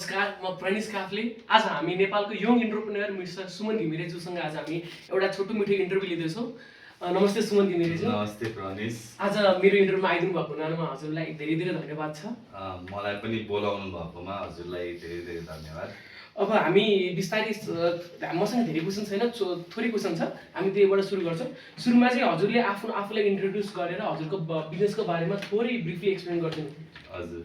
नमस्कार, म प्रणिस काफ्ले। आज हामी नेपालको यङ एन्टरप्रेन्योर मिस्टर सुमन घिमिरेज्यूसँग आज हामी एउटा छोटो मिठो इन्टरभ्यू लिँदैछौँ। नमस्ते सुमन घिमिरेज्यू। नमस्ते प्रणिस। आज मेरो इन्टरभ्यूमा आइदिनु भएको हुनाले हजुरलाई धेरै धेरै धन्यवाद छ। मलाई पनि बोलाउनु भएकोमा हजुरलाई धेरै धेरै धन्यवाद। अब हामी बिस्तारै मसँग धेरै क्वेसन छैन, थोरै क्वेसन छ, हामी त्यहीबाट सुरु गर्छौँ। सुरुमा चाहिँ हजुरले आफूलाई इन्ट्रोड्युस गरेर हजुरको बिजनेसको बारेमा थोरै ब्रिफली एक्सप्लेन गरिदिनु। हजुर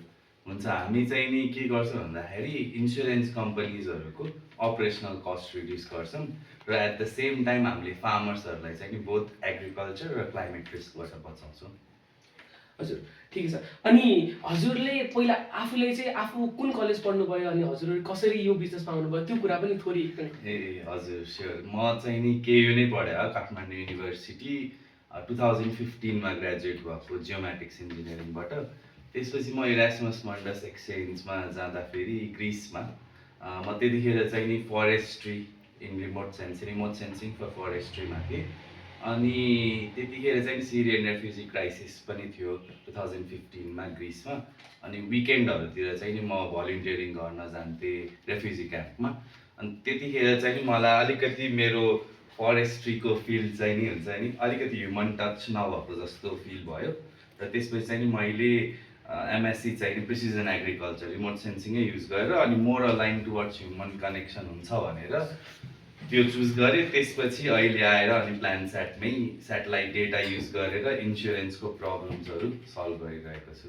हुन्छ। हामी चाहिँ नि के गर्छौँ भन्दाखेरि इन्सुरेन्स कम्पनीजहरूको अपरेसनल कस्ट रिड्युस गर्छौँ र एट द सेम टाइम हामीले फार्मर्सहरूलाई चाहिँ नि बोथ एग्रिकल्चर र क्लाइमेट रिस्कबाट बचाउँछौँ। हजुर, ठिकै छ। अनि हजुरले पहिला आफूले चाहिँ आफू कुन कलेज पढ्नुभयो अनि हजुरले कसरी यो बिजनेसमा आउनुभयो त्यो कुरा पनि थोरै हजुर स्योर। म चाहिँ नि केयु नै पढेँ, काठमाडौँ युनिभर्सिटी 2015मा ग्रेजुएट भएको जियोमेटिक्स इन्जिनियरिङबाट। त्यसपछि म इरास्मस मन्डस एक्सचेन्जमा जाँदाखेरि ग्रिसमा म त्यतिखेर चाहिँ नि forestry in remote sensing for फरेस्ट्रीमा थिएँ। अनि त्यतिखेर चाहिँ सिरियन रेफ्युजी क्राइसिस पनि थियो 2015मा ग्रिसमा। अनि विकेन्डहरूतिर चाहिँ नि म भलिन्टियरिङ गर्न जान्थेँ रेफ्युजी क्याम्पमा। अनि त्यतिखेर चाहिँ नि मलाई अलिकति मेरो फरेस्ट्रीको फिल्ड चाहिँ नि हुन्छ नि अलिकति ह्युमन टच नभएको जस्तो फिल भयो र त्यसपछि चाहिँ नि मैले एमएससी चाहिँ नि प्रिसिजन एग्रिकल्चर रिमोट सेन्सिङै युज गरेर अनि more align towards human connection हुन्छ भनेर त्यो चुज गरेँ। त्यसपछि अहिले आएर अनि प्लानसेटमै सेटेलाइट डेटा युज गरेर इन्सुरेन्सको प्रब्लम्सहरू सल्भ गरिरहेको छु।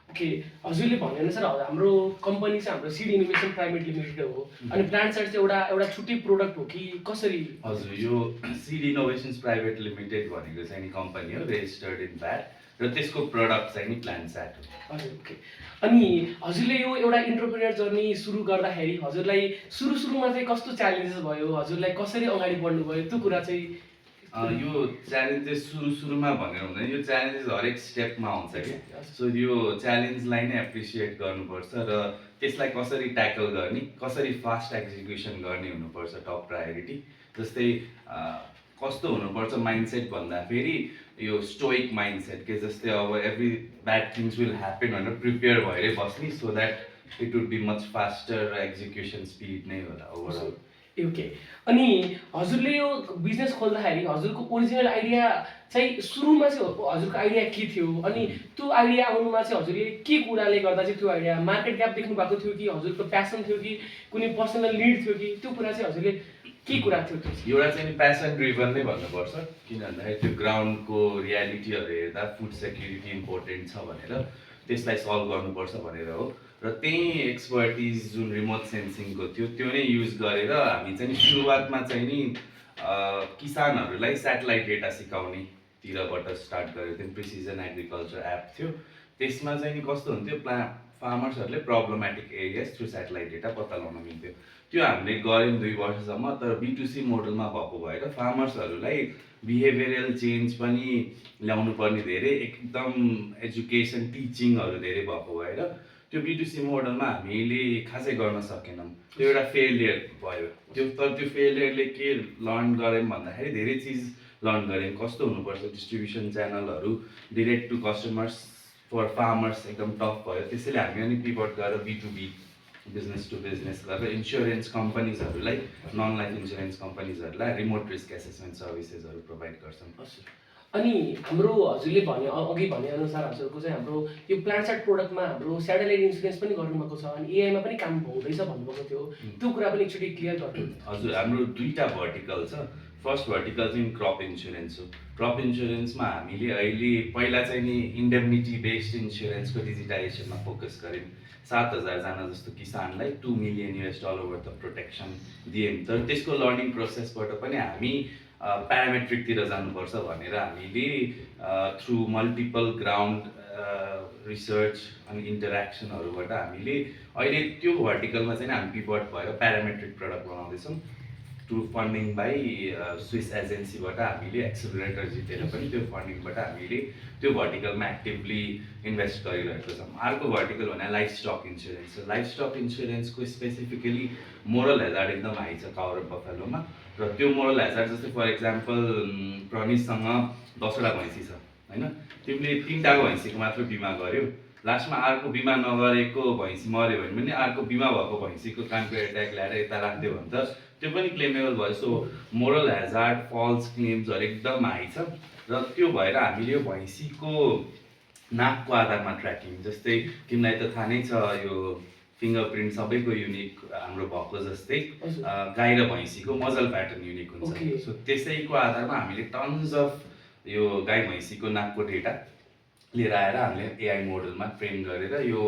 ओके, हजुरले भनेअनुसार हाम्रो कम्पनी चाहिँ हाम्रो सिड इनोभेसन प्राइभेट लिमिटेड हो। अनि प्लानसेट चाहिँ एउटा छुट्टै प्रोडक्ट हो कि कसरी? हजुर, यो सिड इनोभेसन्स प्राइभेट लिमिटेड भनेको चाहिँ नि कम्पनी हो, रेजिस्टर्ड इन भ्याट, र त्यसको प्रडक्ट चाहिँ नि प्लानसेट हो। हजुर, ओके। अनि हजुरले यो एउटा इन्टरप्रेन्योर जर्नी सुरु गर्दाखेरि हजुरलाई सुरुमा चाहिँ कस्तो च्यालेन्जेस भयो, हजुरलाई कसरी अगाडि बढ्नुभयो त्यो कुरा चाहिँ? यो च्यालेन्जेस सुरुमा भनेर हुँदैन, यो च्यालेन्जेस हरेक स्टेपमा आउँछ कि। सो यो च्यालेन्जलाई नै एप्रिसिएट गर्नुपर्छ र त्यसलाई कसरी ट्याकल गर्ने, कसरी फास्ट एक्जिक्युसन गर्ने हुनुपर्छ टप प्रायोरिटी। जस्तै कस्तो हुनुपर्छ माइन्डसेट भन्दाखेरि यो स्टोइक माइन्डसेट के, जस्तै अब every bad things will happen भनेर प्रिपेयर भएरै बस्ने, so that it would be much faster र एक्जिक्युसन स्पिड नै होला ओभरअल। ओके। अनि हजुरले यो बिजनेस खोल्दाखेरि हजुरको ओरिजिनल आइडिया चाहिँ सुरुमा चाहिँ हजुरको आइडिया के थियो? अनि त्यो आइडिया आउनुमा चाहिँ हजुरले के कुराले गर्दा चाहिँ त्यो आइडिया मार्केट ग्याप देख्नु भएको थियो कि हजुरको प्यासन थियो कि कुनै पर्सनल निड थियो कि त्यो कुरा चाहिँ हजुरले के कुरा थियो? एउटा चाहिँ प्यासन ड्रिभन नै भन्नुपर्छ, किन भन्दाखेरि त्यो ग्राउन्डको रियालिटीहरू हेर्दा फुड सेक्युरिटी इम्पोर्टेन्ट छ भनेर त्यसलाई सल्भ गर्नुपर्छ भनेर हो। र त्यही एक्सपर्टिज जुन रिमोट सेन्सिङको थियो त्यो नै युज गरेर हामी चाहिँ सुरुवातमा चाहिँ नि किसानहरूलाई सेटेलाइट डेटा सिकाउनेतिरबाट स्टार्ट गरेको थियौँ। प्रिसिजन एग्रिकल्चर एप थियो, त्यसमा चाहिँ नि कस्तो हुन्थ्यो, फार्मर्सहरूले problematic areas through satellite data पत्ता लगाउन मिल्थ्यो। त्यो हामीले गऱ्यौँ 2 वर्षसम्म, तर B2C मोडलमा भएको भएर फार्मर्सहरूलाई बिहेभियरल चेन्ज पनि ल्याउनु पर्ने, धेरै एकदम एजुकेसन टिचिङहरू धेरै भएको भएर त्यो B2C मोडलमा हामीले खासै गर्न सकेनौँ। त्यो एउटा फेलियर भयो। तर त्यो फेलियरले के लर्न गऱ्यौँ भन्दाखेरि धेरै चिज लर्न गऱ्यौँ। कस्तो हुनुपर्छ डिस्ट्रिब्युसन च्यानलहरू, direct to customers for farmers एकदम टफ भयो। त्यसैले हामी अनि पिभट गरेर B2B बिजनेस टु बिजनेस गरेर इन्सुरेन्स कम्पनीजहरूलाई, नन लाइफ इन्सुरेन्स कम्पनीजहरूलाई रिमोट रिस्क एसेसमेन्ट सर्भिसेसहरू प्रोभाइड गर्छौँ। अनि हाम्रो हजुरले अघि भनेअनुसार हजुरको चाहिँ हाम्रो यो प्लानसेट प्रोडक्टमा हाम्रो स्याटेलाइट इन्सुरेन्स पनि गर्नुभएको छ अनि एआईमा पनि काम हुँदैछ भन्नुभएको थियो, त्यो कुरा पनि एकचोटि क्लियर गर्नु। हजुर, हाम्रो 2टा भर्टिकल छ। फर्स्ट भर्टिकल चाहिँ क्रप इन्सुरेन्स हो। क्रप इन्सुरेन्समा हामीले अहिले पहिला चाहिँ नि इन्डेमनिटी बेस्ड इन्सुरेन्सको डिजिटाइजेसनमा फोकस गऱ्यौँ। 7,000 जना जस्तो किसानलाई $2 मिलियन वर्थ अफ प्रोटेक्सन दियौँ। तर त्यसको लर्निङ प्रोसेसबाट पनि हामी प्यारामेट्रिकतिर जानुपर्छ भनेर हामीले थ्रु मल्टिपल ग्राउन्ड रिसर्च अनि इन्टरेक्सनहरूबाट हामीले अहिले त्यो भर्टिकलमा चाहिँ हामी पिभट भएर प्यारामेट्रिक प्रडक्ट बनाउँदैछौँ। थ्रु फन्डिङ बाई स्विस एजेन्सीबाट हामीले एक्सेलरेटर जितेर पनि त्यो फन्डिङबाट हामीले त्यो भर्टिकलमा एक्टिभली इन्भेस्ट गरिरहेको छौँ। अर्को भर्टिकल भने livestock insurance. Livestock इन्सुरेन्सको स्पेसिफिकली मोरल हेजार्ड एकदम हाई छ काउ र बफेलोमा। र त्यो मोरल हेजार्ड जस्तै फर इक्जाम्पल प्रणिससँग 10वटा भैँसी छ होइन, तिमीले 3टाको भैँसीको मात्र बिमा गर्यो र लास्टमा अर्को बिमा नगरेको भैँसी मऱ्यो भने पनि अर्को बिमा भएको भैँसीको कानको एट्याक ल्याएर यता राखिदियो भने त त्यो पनि क्लेमेबल भयो। सो मोरल हेजार्ड फल्स क्लेम्सहरू एकदम हाई छ र त्यो भएर हामीले यो भैँसीको नाकको आधारमा ट्र्याकिङ, जस्तै तिमीलाई त थाहा नै छ यो फिङ्गरप्रिन्ट सबैको युनिक हाम्रो भएको जस्तै गाई र भैँसीको मजल प्याटर्न युनिक हुन्छ। सो त्यसैको आधारमा हामीले टन्स अफ यो गाई भैँसीको नाकको डेटा लिएर आएर हामीले एआई मोडलमा ट्रेन गरेर यो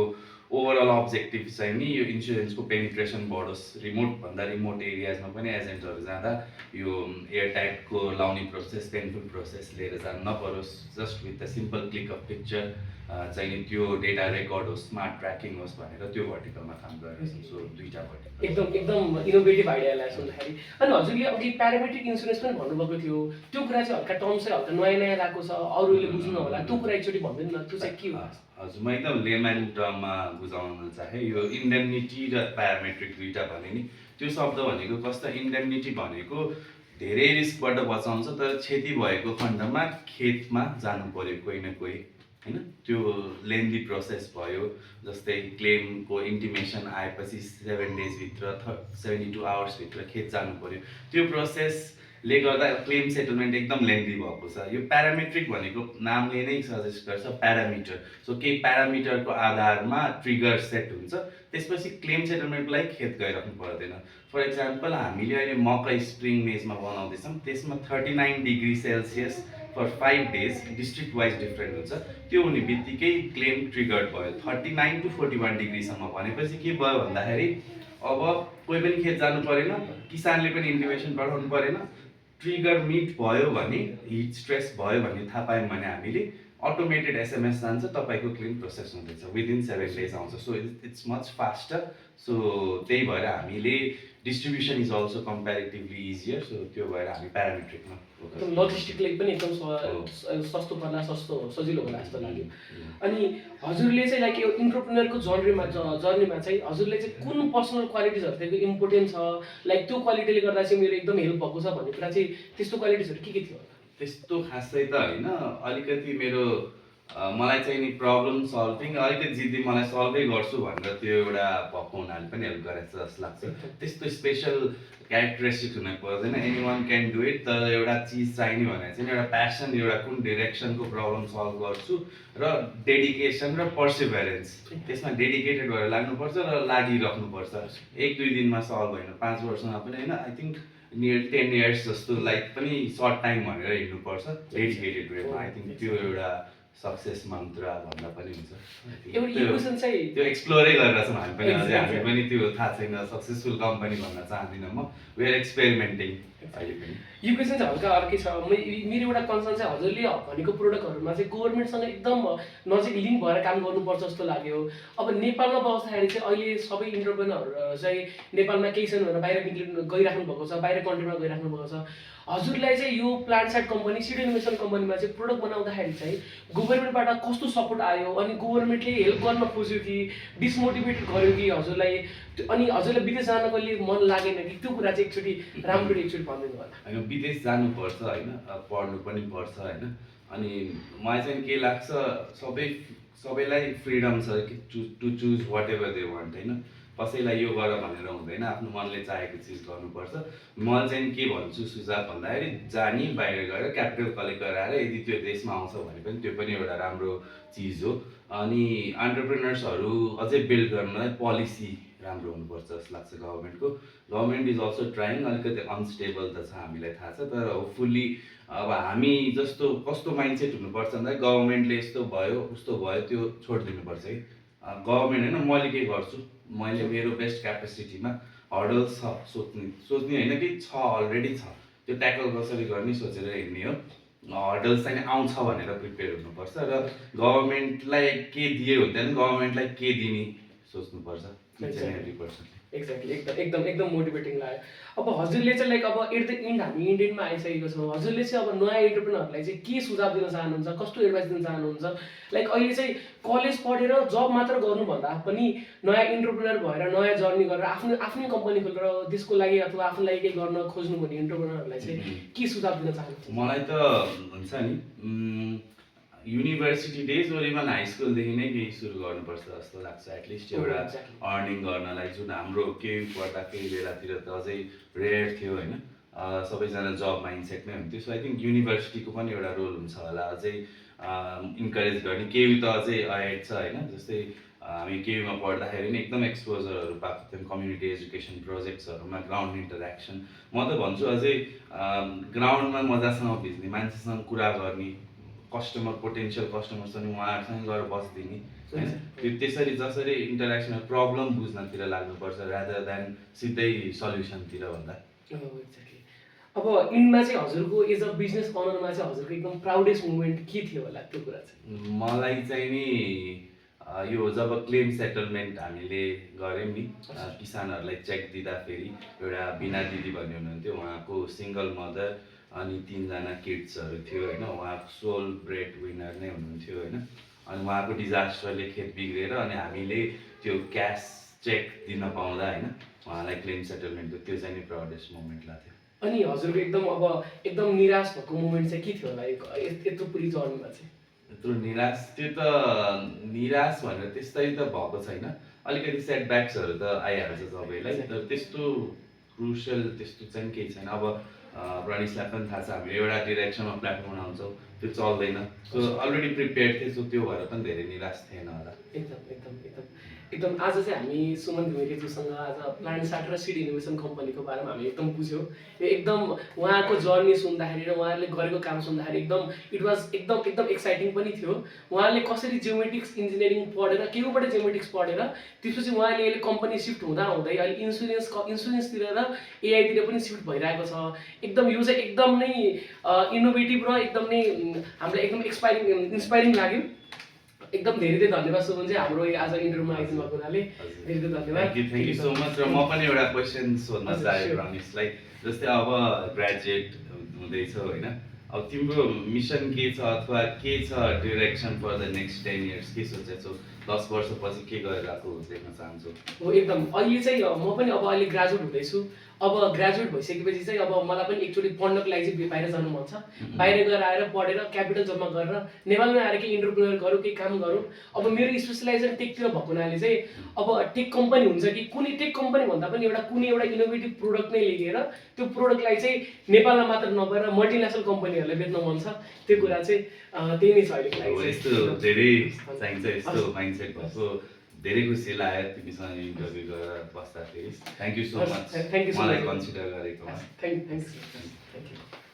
ओभरअल अब्जेक्टिभ चाहिँ नि यो इन्सुरेन्सको पेनिट्रेसन बढोस्, रिमोटभन्दा रिमोट एरियाजमा पनि एजेन्टहरू जाँदा यो एयर ट्यागको लाउने प्रोसेस, पेनफुल प्रोसेस लिएर जानु नपरोस्, just with the simple click of picture चाहिँ नि त्यो डेटा रेकर्ड होस्, स्मार्ट ट्र्याकिङ होस् भनेर त्यो भर्टिकलमा काम गरेको। सो दुईवटा भर्टिकल एकदम इनोभेटिभ आइडियालाई सुन्दाखेरि। अनि हजुरले अघि प्यारामेट्रिक इन्सुरेन्स पनि भन्नुभएको थियो, त्यो कुरा चाहिँ हल्का टर्म चाहिँ हल्का नयाँ नयाँ लगाएको छ, अरूले बुझ्नु होला, त्यो कुरा एकचोटि भनिदिनु न, त्यो चाहिँ के हो? हजुर, म एकदम लेमन टर्ममा बुझाउन चाहेँ। यो इन्डेमनिटी र प्यारामेट्रिक दुईवटा भने नि त्यो शब्द भनेको कस्तो, इन्डेमनिटी भनेको धेरै रिस्कबाट बचाउँछ, तर क्षति भएको खण्डमा खेतमा जानु पर्यो कोही न कोही, होइन? त्यो लेन्दी प्रोसेस भयो। जस्तै क्लेमको इन्टिमेसन आएपछि 7 डेजभित्र 72 आवर्सभित्र खेत जानु पर्यो। त्यो प्रोसेसले गर्दा क्लेम सेटलमेन्ट एकदम लेन्दी भएको छ। यो प्यारामेट्रिक भनेको नामले नै सजेस्ट गर्छ प्यारामिटर। सो केही प्यारामिटरको आधारमा ट्रिगर सेट हुन्छ, त्यसपछि क्लेम सेटलमेन्टको लागि खेत गइराख्नु पर्दैन। फर इक्जाम्पल हामीले अहिले मकै स्प्रिङ मेजमा बनाउँदैछौँ, त्यसमा 39 degree Celsius for 5 days district wise different हुन्छ। त्यो हुने बित्तिकै क्लेम ट्रिगर्ड भयो। 39 to 41 डिग्रीसम्म भनेपछि के भयो भन्दाखेरि अब कोही पनि खेत जानु परेन, किसानले पनि इन्टिमेसन पठाउनु परेन। ट्रिगर मिट भयो भने, हिट स्ट्रेस भयो भने थाहा पायौँ भने हामीले अटोमेटेड एसएमएस जान्छ, तपाईँको क्लेम प्रोसेस हुँदैछ, विदिन 7 डेज आउँछ। So it's much faster. So त्यही भएर हामीले distribution is also comparatively easier. So त्यो भएर हामी प्यारामेट्रिकमा लजिस्टिकलाई पनि एकदम सस्तो पर्ला, सजिलो होला जस्तो लाग्यो। अनि हजुरले चाहिँ लाइक यो इन्टरप्रेन्योरको जर्नीमा चाहिँ हजुरले चाहिँ कुन पर्सनल क्वालिटिजहरू इम्पोर्टेन्ट छ, लाइक त्यो क्वालिटीले गर्दा चाहिँ मेरो एकदम हेल्प भएको छ भन्ने कुरा चाहिँ त्यस्तो क्वालिटिजहरू के थियो? त्यस्तो खासै त होइन, अलिकति मेरो मलाई चाहिँ नि प्रब्लम सल्भिङ अलिकति जिद्दी, मलाई सल्भै गर्छु भनेर त्यो एउटा भएको हुनाले पनि हेल्प गरेको छ जस्तो लाग्छ। त्यस्तो स्पेसल क्यारेक्टरिस्टिक हुन पर्दैन, any one can do it. तर एउटा चिज चाहिने भने चाहिँ एउटा प्यासन, एउटा कुन डिरेक्सनको प्रब्लम सल्भ गर्छु र डेडिकेसन र पर्सिभरेन्स, त्यसमा डेडिकेटेड भएर लाग्नुपर्छ र लागिराख्नुपर्छ। 1-2 दिनमा सल्भ होइन, 5 वर्षमा पनि होइन, आई थिङ्क नियर 10 इयर्स जस्तो लाइक पनि सर्ट टाइम भनेर हिँड्नुपर्छ डेडिकेटेड वेमा। आई थिङ्क त्यो एउटा सक्सेस मन्त्र भन्दा पनि हुन्छ। त्यो एक्सप्लोरै गरेर छौँ हामी पनि, अझै हामी पनि त्यो थाहा छैन, सक्सेसफुल कम्पनी भन्न चाहदिनँ म, वी आर एक्सपेरिमेन्टिङ अहिले पनि। यो क्वेसन चाहिँ हल्का अर्कै छ। मेरो एउटा कन्सर्न चाहिँ हजुरले भनेको प्रोडक्टहरूमा चाहिँ गभर्मेन्टसँग एकदम नजिक लिङ्क भएर काम गर्नुपर्छ जस्तो लाग्यो। अब नेपालमा बस्दाखेरि चाहिँ अहिले सबै इन्टरप्रेनरहरू चाहिँ नेपालमा केही छैन भनेर बाहिर गइराख्नु भएको छ, बाहिर कन्ट्रीमा गइराख्नु भएको छ। हजुरलाई चाहिँ यो plant side company, seed innovation कम्पनीमा चाहिँ प्रोडक्ट बनाउँदाखेरि चाहिँ गभर्मेन्टबाट कस्तो सपोर्ट आयो? अनि गभर्मेन्टले हेल्प गर्न खोज्यो कि डिसमोटिभेटेड गर्यो कि हजुरलाई? अनि हजुरलाई विदेश जानको लागि मन लागेन कि? त्यो कुरा चाहिँ एकचोटि राम्ररी एकचोटि भनिदिनु होला। होइन, विदेश जानुपर्छ होइन, पढ्नु पनि पर्छ होइन। अनि मलाई चाहिँ के लाग्छ, सबैलाई फ्रिडम छ कि to choose whatever they want होइन। कसैलाई यो गर भनेर हुँदैन, आफ्नो मनले चाहेको चिज गर्नुपर्छ। म चाहिँ के भन्छु सुझाव भन्दाखेरि, जानी बाहिर गएर क्यापिटल कलेक्ट गराएर यदि त्यो देशमा आउँछ भने पनि त्यो पनि एउटा राम्रो चिज हो। अनि एन्टरप्रेनर्सहरू अझै बिल्ड गर्नलाई पोलिसी राम्रो हुनुपर्छ जस्तो लाग्छ गभर्मेन्टको। गभर्मेन्ट इज अल्सो ट्राइङ, अलिकति अनस्टेबल त छ हामीलाई थाहा छ, तर होपफुल्ली अब हामी जस्तो कस्तो माइन्डसेट हुनुपर्छ भन्दा गभर्मेन्टले यस्तो भयो उस्तो भयो त्यो छोडिदिनुपर्छ है। गभर्मेन्ट होइन, मैले के गर्छु, मैले मेरो बेस्ट क्यापेसिटीमा हर्डल्स छ सोच्ने होइन कि छ अलरेडी छ, त्यो ट्याकल कसरी गर्ने सोचेर हिँड्ने हो। हर्डल्स चाहिँ आउँछ भनेर प्रिपेयर हुनुपर्छ र गभर्मेन्टलाई के दिए हुँदैन, गभर्मेन्टलाई के दिने सोच्नुपर्छ एभ्री पर्सन। एक्ज्याक्टली, एकदम मोटिभेटिङ लाग्यो। अब हजुरले चाहिँ लाइक अब एट द एन्ड हामी इन्डियनमा आइसकेको छौँ, हजुरले चाहिँ अब नयाँ इन्टरप्रेनरहरूलाई चाहिँ के सुझाव दिन चाहनुहुन्छ, कस्तो एडभाइस दिन चाहनुहुन्छ? लाइक अहिले चाहिँ कलेज पढेर जब मात्र गर्नुभन्दा पनि नयाँ इन्टरप्रेनर भएर नयाँ जर्नी गरेर आफ्नै कम्पनी खोलेर देशको लागि अथवा आफ्नो लागि केही गर्न खोज्नु भन्ने इन्टरप्रेनरहरूलाई चाहिँ के सुझाव दिन चाहनुहुन्छ? मलाई त हुन्छ नि, युनिभर्सिटी डेज और इभन हाई स्कुलदेखि नै केही सुरु गर्नुपर्छ जस्तो लाग्छ एटलिस्ट एउटा Exactly. अर्निङ गर्नलाई जुन हाम्रो केही पढ्दाखेरि बेलातिर त अझै रेयर थियो होइन सबैजना जब माइन्डसेट नै हुन्थ्यो सो आई थिङ्क युनिभर्सिटीको पनि एउटा रोल हुन्छ होला अझै इन्करेज गर्ने केही त अझै अहेड छ होइन जस्तै हामी केहीमा पढ्दाखेरि नि एकदम एक्सपोजरहरू पाएको थियौँ कम्युनिटी एजुकेसन प्रोजेक्ट्सहरूमा ग्राउन्ड इन्टरेक्सन म त भन्छु अझै ग्राउन्डमा मजासँग भिज्ने मान्छेसँग कुरा गर्ने कस्टमर पोटेन्सियल कस्टमरसँग उहाँहरूसँग गएर बसिदिने होइन त्यो त्यसरी जसरी इन्टरेक्सन प्रब्लम बुझ्नतिर लाग्नुपर्छ रादर देन सिधै सल्युसनतिर भन्दा एक्ज्याक्टली अब इन्डमा चाहिँ हजुरको एज अ बिजनेस अनरमा चाहिँ हजुरको एकदम प्राउडेस्ट मोमेन्ट के थियो होला त्यो कुरा चाहिँ मलाई चाहिँ नि यो जब क्लेम सेटलमेन्ट हामीले गऱ्यौँ नि किसानहरूलाई चेक दिँदाखेरि एउटा बिना दिदी भन्ने हुनुहुन्थ्यो उहाँको सिङ्गल मदर अनि 3जना किड्सहरू थियो होइन उहाँ सोल ब्रेड विनर नै हुनुहुन्थ्यो होइन अनि उहाँको डिजास्टरले खेत बिग्रेर अनि हामीले त्यो क्यास चेक दिन पाउँदा होइन उहाँलाई क्लेम सेटलमेन्टको त्यो चाहिँ नि प्राउडेस्ट मोमेन्ट लाग्थ्यो अनि हजुरको एकदम निराश भएको मोमेन्ट चाहिँ के थियो होला यत्रो पुरै जर्नीमा चाहिँ यत्रो निराश त्यो त निराश भनेर त्यस्तै त भएको छैन अलिकति सेटब्याक्सहरू त आइहाल्छ सबैलाई तर त्यस्तो क्रुसियल त्यस्तो चाहिँ केही छैन अब प्रणेशलाई पनि थाहा छ हामीले एउटा डिरेक्सनमा प्लेटफर्म बनाउँछौँ त्यो चल्दैन सो अलरेडी प्रिपेयर थिएँ सो त्यो भएर पनि धेरै निराश थिएन होला एकदम आज चाहिँ हामी सुमन घिमिरेज्यूसँग आज प्लान्ट सार्ट र सिड इनोभेसन कम्पनीको बारेमा हामी एकदम बुझ्यौँ यो एकदम उहाँको जर्नी सुन्दाखेरि र उहाँहरूले गरेको काम सुन्दाखेरि इट वाज एकदम एक्साइटिङ पनि थियो उहाँले कसरी जियोमेट्रिक्स इन्जिनियरिङ पढेर केबाट जियोमेट्रिक्स पढेर त्यसपछि उहाँले यसले कम्पनी सिफ्ट हुँदा हुँदै अहिले इन्सुरेन्सतिर र एआईतिर पनि सिफ्ट भइरहेको छ एकदम यो चाहिँ एकदम नै इनोभेटिभ र एकदम नै हामीलाई एकदम इन्सपाइरिङ लाग्यो एकदम धेरै धन्यवाद सुमनजी हाम्रो आज इन्टरभ्यूमा आइदिनु भएको हुनाले धेरै धन्यवाद थ्याङ्क यू सो मच र म पनि एउटा क्वेसन सोध्न चाहेँ रमेशलाई जस्तै अब ग्रेजुएट हुँदैछौ होइन अब तिम्रो मिसन के छ अथवा के छ direction for the next 10 years के सोचेछौ 10 वर्षपछि के गरिरहेको देख्न चाहन्छु हो एकदम अहिले चाहिँ म पनि अब अहिले ग्रेजुएट हुँदैछु अब ग्रेजुएट भइसकेपछि चाहिँ अब मलाई पनि एकचोटि पढ्नको लागि चाहिँ बाहिर जानु मन छ बाहिर गएर आएर पढेर क्यापिटल जम्मा गरेर नेपालमा आएर केही इन्टरप्रेन्योर गरौँ केही काम गरौँ अब मेरो स्पेसलाइजेसन टेकतिर भएको हुनाले चाहिँ अब टेक कम्पनी हुन्छ कि कुनै टेक कम्पनी भन्दा पनि कुनै एउटा इनोभेटिभ प्रोडक्ट नै लिएर त्यो प्रोडक्टलाई चाहिँ नेपालमा मात्र नभएर मल्टिनेसनल कम्पनीहरूलाई बेच्न मन छ त्यो कुरा चाहिँ त्यही नै छ अहिलेको लागि यस्तो धेरै चाहिन्छ यस्तो माइन्डसेट भएको धेरै खुसी लाग्यो तिमीसँग इन्टरभ्यू गरेर बस्दाखेरि थ्याङ्क यू सो मच मलाई कन्सिडर गरेकोमा थ्याङ्क यू